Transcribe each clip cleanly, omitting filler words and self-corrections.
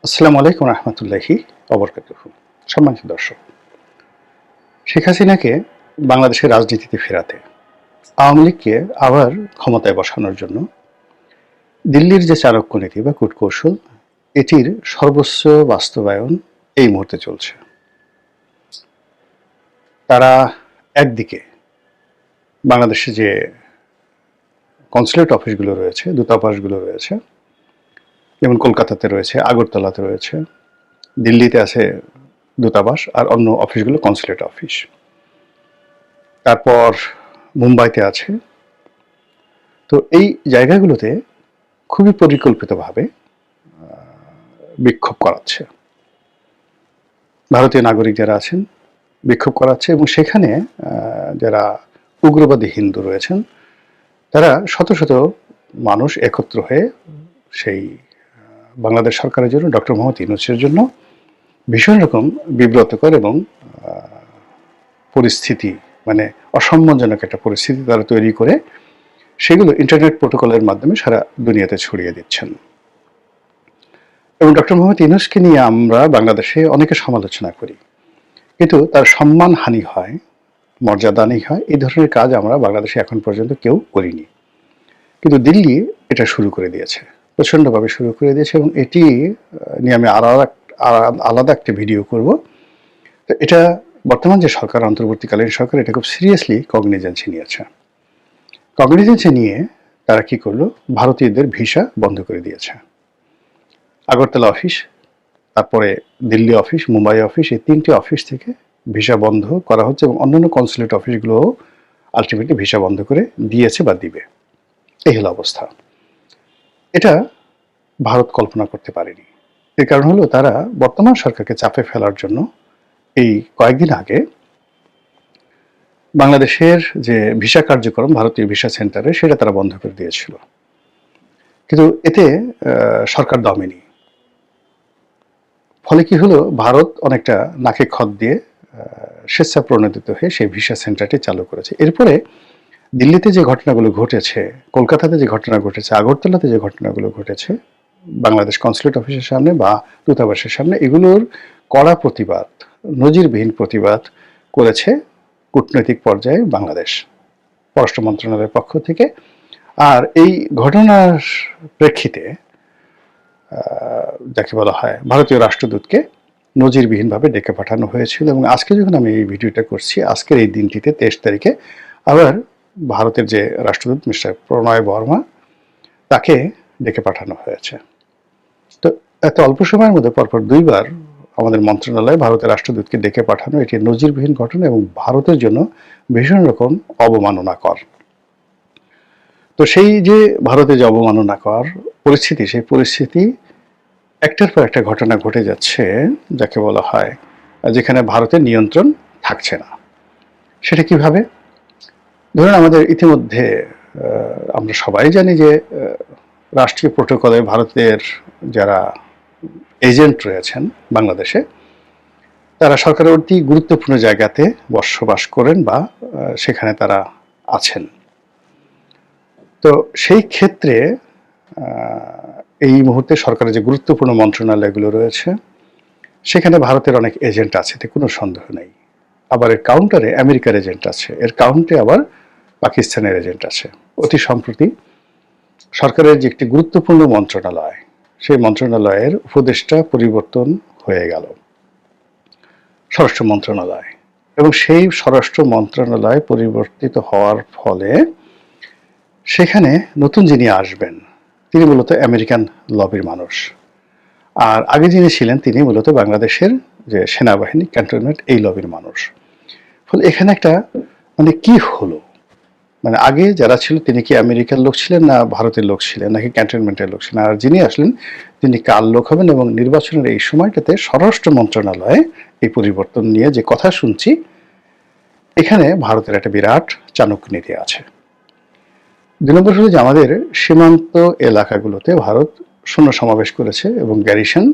আসসালামু আলাইকুম রহমতুল্লাহি অবরকাতুহু। সম্মানিত দর্শক, শেখ হাসিনাকে বাংলাদেশের রাজনীতিতে ফেরাতে আওয়ামী লীগকে আবার ক্ষমতায় বসানোর জন্য দিল্লির যে চাণক্য নীতি বা কূটকৌশল, এটির সর্বোচ্চ বাস্তবায়ন এই মুহূর্তে চলছে। তারা একদিকে বাংলাদেশে যে কনসুলেট অফিসগুলো রয়েছে, দূতাবাসগুলো রয়েছে, যেমন কলকাতাতে রয়েছে, আগরতলাতে রয়েছে, দিল্লিতে আছে দূতাবাস, আর অন্য অফিসগুলো কনসুলেট অফিস, তারপর মুম্বাইতে আছে। তো এই জায়গাগুলোতে খুবই পরিকল্পিতভাবে বিক্ষোভ করাচ্ছে, ভারতীয় নাগরিক যারা আছেন বিক্ষোভ করাচ্ছে, এবং সেখানে যারা উগ্রবাদী হিন্দু রয়েছেন তারা শত শত মানুষ একত্র হয়ে সেই বাংলাদেশ সরকারের জন্য, ডক্টর মোহাম্মদ ইউনূসের জন্য ভীষণ রকম বিব্রতকর এবং পরিস্থিতি, মানে অসম্মানজনক একটা পরিস্থিতি তারা তৈরি করে সেগুলো ইন্টারনেট প্রোটোকলের মাধ্যমে সারা দুনিয়াতে ছড়িয়ে দিচ্ছেন। এবং ডক্টর মোহাম্মদ ইউনূসকে নিয়ে আমরা বাংলাদেশে অনেকে সমালোচনা করি, কিন্তু তার সম্মানহানি হয়, মর্যাদাহানি হয়। এই ধরনের কাজ আমরা বাংলাদেশে এখন পর্যন্ত কেউ করিনি, কিন্তু দিল্লি এটা শুরু করে দিয়েছে, প্রচণ্ডভাবে শুরু করে দিয়েছে। এবং এটি নিয়ে আমি আলাদা একটা ভিডিও করব। তো এটা বর্তমান যে সরকার, অন্তর্বর্তীকালীন সরকার, এটা খুব সিরিয়াসলি কগনিজেন্সি নিয়েছে। কগনিজেন্সি নিয়ে তারা কি করলো, ভারতীয়দের ভিসা বন্ধ করে দিয়েছে। আগরতলা অফিস, তারপরে দিল্লি অফিস, মুম্বাই অফিস, এই তিনটি অফিস থেকে ভিসা বন্ধ করা হচ্ছে, এবং অন্যান্য কনসুলেট অফিসগুলোও আলটিমেটলি ভিসা বন্ধ করে দিয়েছে বা দিবে। এই হলো অবস্থা। এটা ভারত কল্পনা করতে পারেনি। এর কারণ হলো তারা বর্তমান সরকারকে চাপে ফেলার জন্য এই কয়েকদিন আগে বাংলাদেশের যে ভিসা কার্যক্রম, ভারতীয় ভিসা সেন্টারে, সেটা তারা বন্ধ করে দিয়েছিল। কিন্তু এতে সরকার দমেনি। ফলে কি হলো, ভারত অনেকটা নাকে খত দিয়ে স্বেচ্ছা প্রণোদিত হয়ে সেই ভিসা সেন্টারটি চালু করেছে। এরপরে দিল্লিতে যে ঘটনাগুলো ঘটেছে, কলকাতাতে যে ঘটনা ঘটেছে, আগরতলাতে যে ঘটনাগুলো ঘটেছে বাংলাদেশ কনসুলেট অফিসের সামনে বা দূতাবাসের সামনে, এগুলোর কড়া প্রতিবাদ, নজিরবিহীন প্রতিবাদ করেছে কূটনৈতিক পর্যায়ে বাংলাদেশ পররাষ্ট্র মন্ত্রণালয়ের পক্ষ থেকে। আর এই ঘটনার প্রেক্ষিতে যাকে বলা হয় ভারতীয় রাষ্ট্রদূতকে নজিরবিহীনভাবে ডেকে পাঠানো হয়েছিল। এবং আজকে যখন আমি এই ভিডিওটা করছি, আজকের এই দিনটিতে 23 তারিখে আবার ভারতের যে রাষ্ট্রদূত মিস্টার প্রণয় বর্মা, তাকে ডেকে পাঠানো হয়েছে। তো এত অল্প সময়ের মধ্যে পরপর দুইবার আমাদের মন্ত্রণালয় ভারতের রাষ্ট্রদূতকে ডেকে পাঠানো, এটি নজিরবিহীন ঘটনা এবং ভারতের জন্য ভীষণ রকম অবমাননাকর। তো সেই যে ভারতে যে অবমাননাকর পরিস্থিতি, সেই পরিস্থিতি একটার পর একটা ঘটনা ঘটে যাচ্ছে, যাকে বলা হয় যেখানে ভারতের নিয়ন্ত্রণ থাকছে না। সেটা কিভাবে? ধরুন, আমাদের ইতিমধ্যে আমরা সবাই জানি যে রাষ্ট্রীয় প্রোটোকলে ভারতের যারা এজেন্ট রয়েছেন বাংলাদেশে, তারা সরকারের অতি গুরুত্বপূর্ণ জায়গাতে বসবাস করেন বা সেখানে তারা আছেন। তো সেই ক্ষেত্রে এই মুহূর্তে সরকারের যে গুরুত্বপূর্ণ মন্ত্রণালয়গুলো রয়েছে, সেখানে ভারতের অনেক এজেন্ট আছে, এতে কোনো সন্দেহ নেই। আবার এর কাউন্টারে আমেরিকার এজেন্ট আছে, এর কাউন্টে আবার পাকিস্তানের এজেন্ট আছে। অতি সম্প্রতি সরকারের যে একটি গুরুত্বপূর্ণ মন্ত্রণালয়, সেই মন্ত্রণালয়ের উপদেষ্টা পরিবর্তন হয়ে গেল স্বরাষ্ট্র মন্ত্রণালয়, এবং সেই স্বরাষ্ট্র মন্ত্রণালয় পরিবর্তিত হওয়ার ফলে সেখানে নতুন যিনি আসবেন তিনি মূলত আমেরিকান লবির মানুষ, আর আগে যিনি ছিলেন তিনি মূলত বাংলাদেশের যে সেনাবাহিনী, ক্যান্টনমেন্ট, এই লবির মানুষ। ফলে এখানে একটা মানে কি হলো, মানে আগে যারা ছিল তিনি কি আমেরিকার লোক ছিলেন, না ভারতের লোক ছিলেন, নাকি ক্যান্টনমেন্টের লোক ছিলেন, আর যিনি আসলেন তিনি কার লোক হবেন? এবং নির্বাচনের এই সময়টাতে স্বরাষ্ট্র মন্ত্রণালয়ে এই পরিবর্তন নিয়ে যে কথা শুনছি, এখানে ভারতের একটা বিরাট চাণক্য নীতি আছে। 2 নম্বর হলো যে আমাদের সীমান্ত এলাকাগুলোতে ভারত সৈন্য সমাবেশ করেছে এবং গ্যারিসন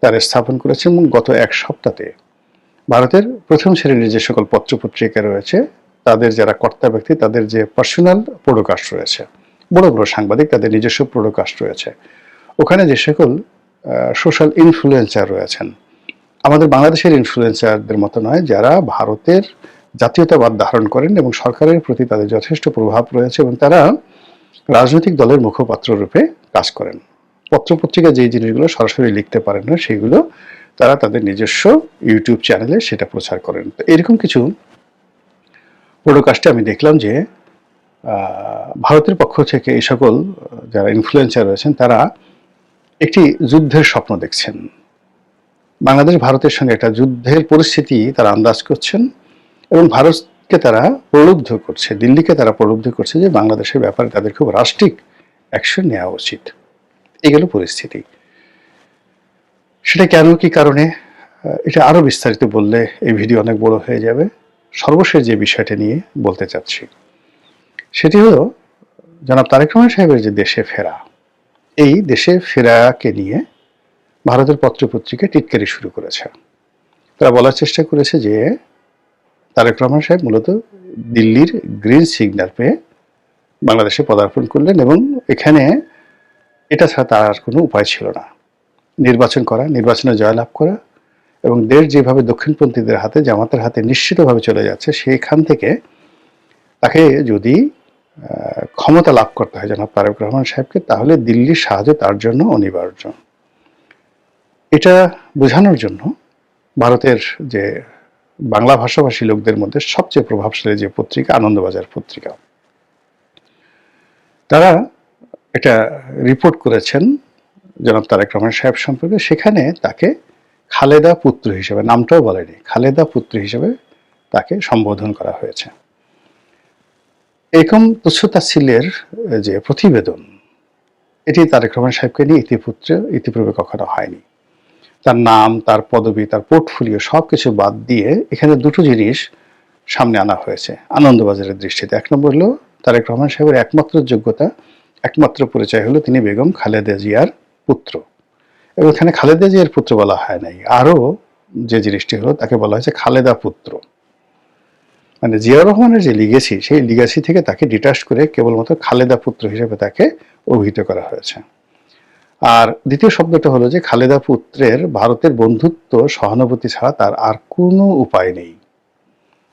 তার স্থাপন করেছে। এবং গত এক সপ্তাহে ভারতের প্রথম শ্রেণীর যে সকল পত্রপত্রিকা রয়েছে, তাদের যারা কর্তা ব্যক্তি, তাদের যে পার্সোনাল প্রোডকাস্ট রয়েছে, বড় বড় সাংবাদিক, তাদের নিজস্ব প্রোডকাস্ট রয়েছে, ওখানে যে সকল সোশ্যাল ইনফ্লুয়েন্সার রয়েছেন, আমাদের বাংলাদেশের ইনফ্লুয়েন্সারদের মতো নয়, যারা ভারতের জাতীয়তাবাদ ধারণ করেন এবং সরকারের প্রতি তাদের যথেষ্ট প্রভাব রয়েছে এবং তারা রাজনৈতিক দলের মুখপাত্র রূপে কাজ করেন। পত্রপত্রিকা যেই জিনিসগুলো সরাসরি লিখতে পারেন না, সেগুলো তারা তাদের নিজস্ব ইউটিউব চ্যানেলে সেটা প্রচার করেন। তো এরকম কিছু পডকাস্টে আমি দেখলাম যে ভারতের পক্ষ থেকে এই সকল যারা ইনফ্লুয়েন্সার রয়েছেন তারা একটি যুদ্ধের স্বপ্ন দেখছেন। বাংলাদেশ ভারতের সঙ্গে একটা যুদ্ধের পরিস্থিতি তারা আন্দাজ করছেন এবং ভারতকে তারা প্রলুব্ধ করছে, দিল্লিকে তারা প্রলুব্ধ করছে যে বাংলাদেশের ব্যাপারে তাদের খুব রাষ্ট্রিক অ্যাকশন নেওয়া উচিত। এগুলো পরিস্থিতি। সেটা কেন, কি কারণে, এটা আরও বিস্তারিত বললে এই ভিডিও অনেক বড় হয়ে যাবে। সর্বশেষ যে বিষয়টা নিয়ে বলতে চাচ্ছি সেটি হলো জনাব তারেক রহমান সাহেবের যে দেশে ফেরা, এই দেশে ফেরাকে নিয়ে ভারতের পত্রপত্রিকা টিটকারি শুরু করেছে। তারা বলার চেষ্টা করেছে যে তারেক রহমান সাহেব মূলত দিল্লির গ্রিন সিগন্যাল পেয়ে বাংলাদেশে পদার্পণ করলেন এবং এখানে এটা ছাড়া তার আর কোনো উপায় ছিল না। নির্বাচন করা, নির্বাচনে জয়লাভ করা এবং দেশ যেভাবে দক্ষিণপন্থীদের হাতে, জামাতের হাতে নিশ্চিতভাবে চলে যাচ্ছে, সেইখান থেকে তাকে যদি ক্ষমতা লাভ করতে হয় জনাব তারেক রহমান সাহেবকে, তাহলে দিল্লির সাহায্য তার জন্য অনিবার্য। এটা বোঝানোর জন্য ভারতের যে বাংলা ভাষাভাষী লোকদের মধ্যে সবচেয়ে প্রভাবশালী যে পত্রিকা আনন্দবাজার পত্রিকা, তারা এটা রিপোর্ট করেছেন জনাব তারেক রহমান সাহেব সম্পর্কে। সেখানে তাকে খালেদা পুত্র হিসেবে, নামটাও বলেনি, খালেদা পুত্র হিসেবে তাকে সম্বোধন করা হয়েছে। এরকম তুচ্ছতাচ্ছিল্যের যে প্রতিবেদন, এটি তারেক রহমান সাহেবকে নিয়ে ইতিপূর্বে কখনো হয়নি। তার নাম, তার পদবি, তার পোর্টফোলিও সব কিছু বাদ দিয়ে এখানে দুটো জিনিস সামনে আনা হয়েছে আনন্দবাজারের দৃষ্টিতে। এক নম্বর হলো তারেক রহমান সাহেবের একমাত্র যোগ্যতা, একমাত্র পরিচয় হলো তিনি বেগম খালেদা জিয়ার পুত্র। এবং এখানে খালেদা জিয়ার পুত্র বলা হয় নাই, আরও যে জিনিসটি হলো তাকে বলা হয়েছে খালেদা পুত্র। মানে জিয়াউর রহমানের যে লিগেসি, সেই লিগেসি থেকে তাকে ডিটাচ করে কেবলমাত্র খালেদা পুত্র হিসেবে তাকে অভিহিত করা হয়েছে। আর দ্বিতীয় শব্দটা হলো যে খালেদা পুত্রের ভারতের বন্ধুত্ব, সহানুভূতি ছাড়া তার আর কোনো উপায় নেই।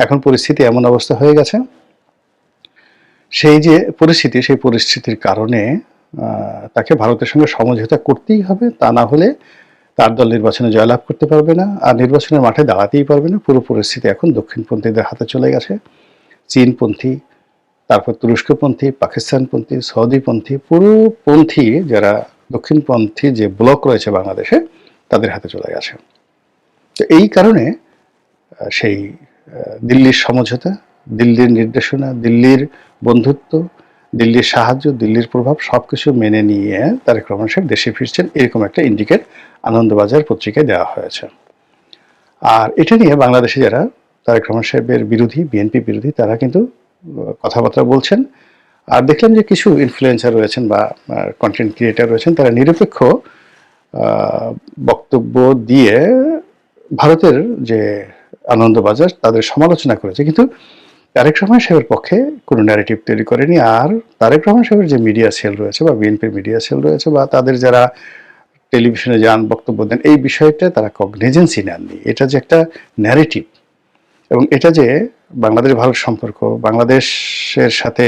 এখন পরিস্থিতি এমন অবস্থা হয়ে গেছে, সেই যে পরিস্থিতি, সেই পরিস্থিতির কারণে তাকে ভারতের সঙ্গে সমঝোতা করতেই হবে, তা না হলে তার দল নির্বাচনে জয়লাভ করতে পারবে না, আর নির্বাচনের মাঠে দাঁড়াতেই পারবে না। পুরো পরিস্থিতি এখন দক্ষিণপন্থীদের হাতে চলে গেছে। চীনপন্থী, তারপর তুরস্কপন্থী, পাকিস্তানপন্থী, সৌদিপন্থী, পুরো পন্থী যারা দক্ষিণপন্থী যে ব্লক রয়েছে বাংলাদেশে, তাদের হাতে চলে গেছে। তো এই কারণে সেই দিল্লির সমঝোতা, দিল্লির নির্দেশনা, দিল্লির বন্ধুত্ব, দিল্লির সাহায্য, দিল্লির প্রভাব সবকিছু মেনে নিয়ে তারেক রহমান সাহেব দেশে ফিরছেন, এরকম একটা ইন্ডিকেট আনন্দবাজার পত্রিকায় দেওয়া হয়েছে। আর এটা নিয়ে বাংলাদেশে যারা তারেক রহমান সাহেবের বিরোধী, বিএনপি বিরোধী, তারা কিন্তু কথাবার্তা বলছেন। আর দেখলাম যে কিছু ইনফ্লুয়েন্সার রয়েছেন বা কন্টেন্ট ক্রিয়েটার রয়েছেন, তারা নিরপেক্ষ বক্তব্য দিয়ে ভারতের যে আনন্দবাজার তাদের সমালোচনা করেছে, কিন্তু তারেক রহমান সাহেবের পক্ষে কোনো ন্যারেটিভ তৈরি করেনি। আর তারেক রহমান সাহেবের যে মিডিয়া সেল রয়েছে বা বিএনপির মিডিয়া সেল রয়েছে বা তাদের যারা টেলিভিশনে যান, বক্তব্য দেন, এই বিষয়টা তারা কগনিজেন্সি নেননি। এটা যে একটা ন্যারেটিভ এবং এটা যে বাংলাদেশ ভারত সম্পর্ক, বাংলাদেশের সাথে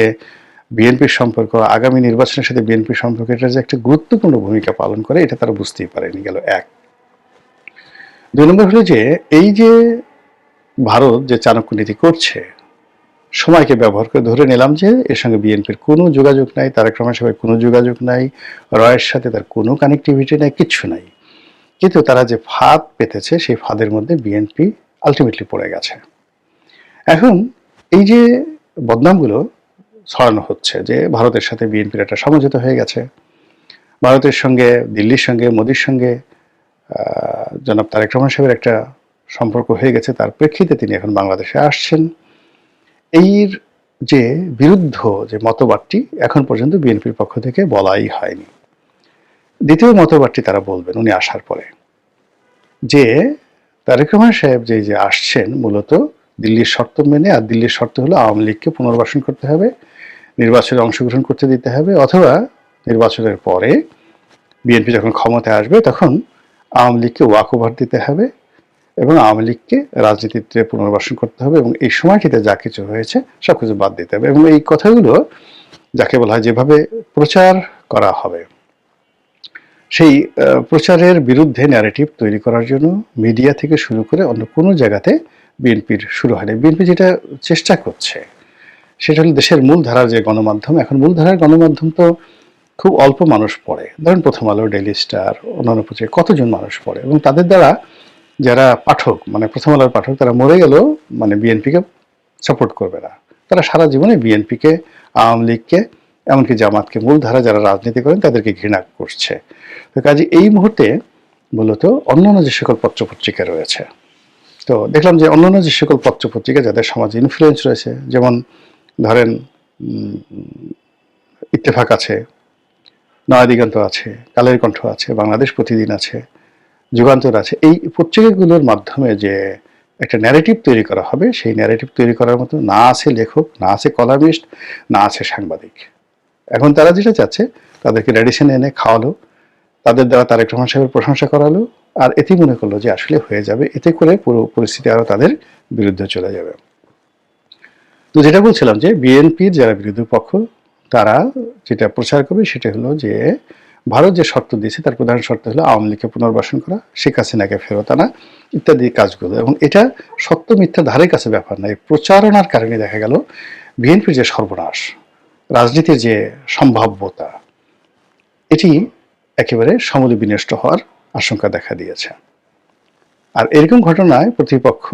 বিএনপির সম্পর্ক, আগামী নির্বাচনের সাথে বিএনপির সম্পর্ক, এটা যে একটা গুরুত্বপূর্ণ ভূমিকা পালন করে, এটা তারা বুঝতেই পারেনি। গেল এক। দুই নম্বর হলো যে এই যে ভারত যে চাণক্য নীতি করছে, সময়কে ব্যবহার করে ধরে নিলাম যে এর সঙ্গে বিএনপির কোনো যোগাযোগ নাই, তারেক রহমান সাহেবের কোনো যোগাযোগ নাই, রয়ের সাথে তার কোনো কানেক্টিভিটি নাই, কিচ্ছু নাই, কিন্তু তারা যে ফাঁদ পেতেছে সেই ফাঁদের মধ্যে বিএনপি আলটিমেটলি পড়ে গেছে। এখন এই যে বদনামগুলো ছড়ানো হচ্ছে যে ভারতের সাথে বিএনপির একটা সমঝোতা হয়ে গেছে, ভারতের সঙ্গে, দিল্লির সঙ্গে, মোদির সঙ্গে জনাব তারেক রহমান সাহেবের একটা সম্পর্ক হয়ে গেছে, তার প্রেক্ষিতে তিনি এখন বাংলাদেশে আসছেন, এর যে বিরুদ্ধ যে মতবাদটি এখন পর্যন্ত বিএনপির পক্ষ থেকে বলাই হয়নি। দ্বিতীয় মতবাদটি তারা বলবেন উনি আসার পরে, যে তারেক রহমান সাহেব যে আসছেন মূলত দিল্লির শর্ত মেনে, আর দিল্লির শর্ত হলো আওয়ামী লীগকে পুনর্বাসন করতে হবে, নির্বাচনে অংশগ্রহণ করতে দিতে হবে, অথবা নির্বাচনের পরে বিএনপি যখন ক্ষমতায় আসবে তখন আওয়ামী লীগকে ওয়াক ওভার দিতে হবে এবং আওয়ামী লীগকে রাজনীতিতে পুনর্বাসন করতে হবে এবং এই সময়টিতে যা কিছু হয়েছে সবকিছু বাদ দিতে হবে। এবং এই কথাগুলো যাকে বলা হয় যেভাবে প্রচার করা হবে, সেই প্রচারের বিরুদ্ধে ন্যারেটিভ তৈরি করার জন্য মিডিয়া থেকে শুরু করে অন্য কোনো জায়গাতে বিএনপির শুরু হয়নি। বিএনপি যেটা চেষ্টা করছে সেটা হলো দেশের মূলধারার যে গণমাধ্যম, এখন মূলধারার গণমাধ্যম তো খুব অল্প মানুষ পড়ে। ধরেন প্রথম আলো, ডেইলি স্টার, অন্যান্য পত্রিকা কতজন মানুষ পড়ে, এবং তাদের দ্বারা যারা পাঠক মানে প্রথম আলোর পাঠক তারা মরে গেলেও মানে বিএনপিকে সাপোর্ট করবে না। তারা সারা জীবনে বিএনপিকে, আওয়ামী লীগকে, এমনকি জামাতকে, মূলধারা যারা রাজনীতি করেন তাদেরকে ঘৃণা করছে। তো কাজে এই মুহূর্তে মূলত অন্যান্য যে সকল পত্রপত্রিকা রয়েছে, তো দেখলাম যে অন্যান্য যে সকল পত্রপত্রিকা যাদের সমাজে ইনফ্লুয়েন্স রয়েছে, যেমন ধরেন ইত্তেফাক আছে, নয়া দিগন্ত আছে, কালের কণ্ঠ আছে, বাংলাদেশ প্রতিদিন আছে, যুগান্তর আছে, এই পত্রিকাগুলোর মাধ্যমে যে একটা ন্যারেটিভ তৈরি করা হবে, সেই ন্যারেটিভ তৈরি করার মতো না আছে লেখক, না আছে কলামিস্ট, না আছে সাংবাদিক। এখন তারা যেটা চাচ্ছে তাদেরকে রেডিশনে এনে খাওয়ালো, তাদের দ্বারা তারেক রহমান সাহেবের প্রশংসা করালো, আর এতেই মনে করলো যে আসলে হয়ে যাবে, এতে করে পুরো পরিস্থিতি আরো তাদের বিরুদ্ধে চলে যাবে। তো যেটা বলছিলাম যে বিএনপির যারা বিরোধী পক্ষ তারা যেটা প্রচার করবে সেটা হলো যে ভারত যে শর্ত দিয়েছে তার প্রধান শর্ত হলো আওয়ামী লীগকে পুনর্বাসন করা, শেখ হাসিনাকে ফেরত আনা ইত্যাদি কাজগুলো। এবং এটা সত্য মিথ্যা ধারে কাছে ব্যাপার নয়, প্রচারণার কারণে দেখা গেল বিএনপির যে সর্বনাশ, রাজনীতির যে সম্ভাব্যতা, এটি একেবারে সমূলে বিনষ্ট হওয়ার আশঙ্কা দেখা দিয়েছে। আর এরকম ঘটনায় প্রতিপক্ষ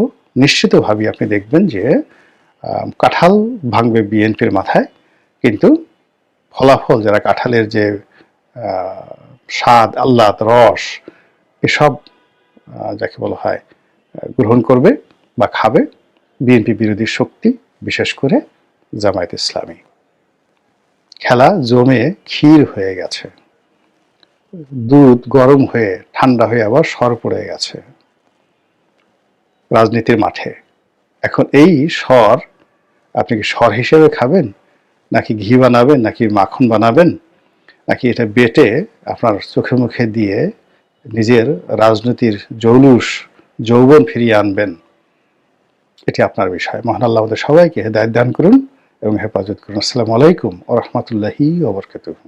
নিশ্চিতভাবেই আপনি দেখবেন যে কাঁঠাল ভাঙবে বিএনপির মাথায়, কিন্তু ফলাফল যারা কাঁঠালের যে স্বাদ, আহ্লাদ, রস এসব যাকে বলা হয় গ্রহণ করবে বা খাবে বিএনপি বিরোধী শক্তি, বিশেষ করে জামায়াত ইসলামী। খেলা জমে ক্ষীর হয়ে গেছে, দুধ গরম হয়ে ঠান্ডা হয়ে আবার সর পড়ে গেছে রাজনীতির মাঠে। এখন এই সর আপনি কি সর হিসেবে খাবেন, নাকি ঘি বানাবেন, নাকি মাখন বানাবেন, নাকি এটা বেটে আপনার চোখে মুখে দিয়ে নিজের রাজনীতির জৌলুস যৌবন ফিরিয়ে আনবেন, এটি আপনার বিষয়। মহান আল্লাহ আমাদের সবাইকে হেদায়েত দান করুন এবং হেফাজত করুন। আসসালামু আলাইকুম ওয়া রাহমাতুল্লাহি ওয়া বারাকাতুহু।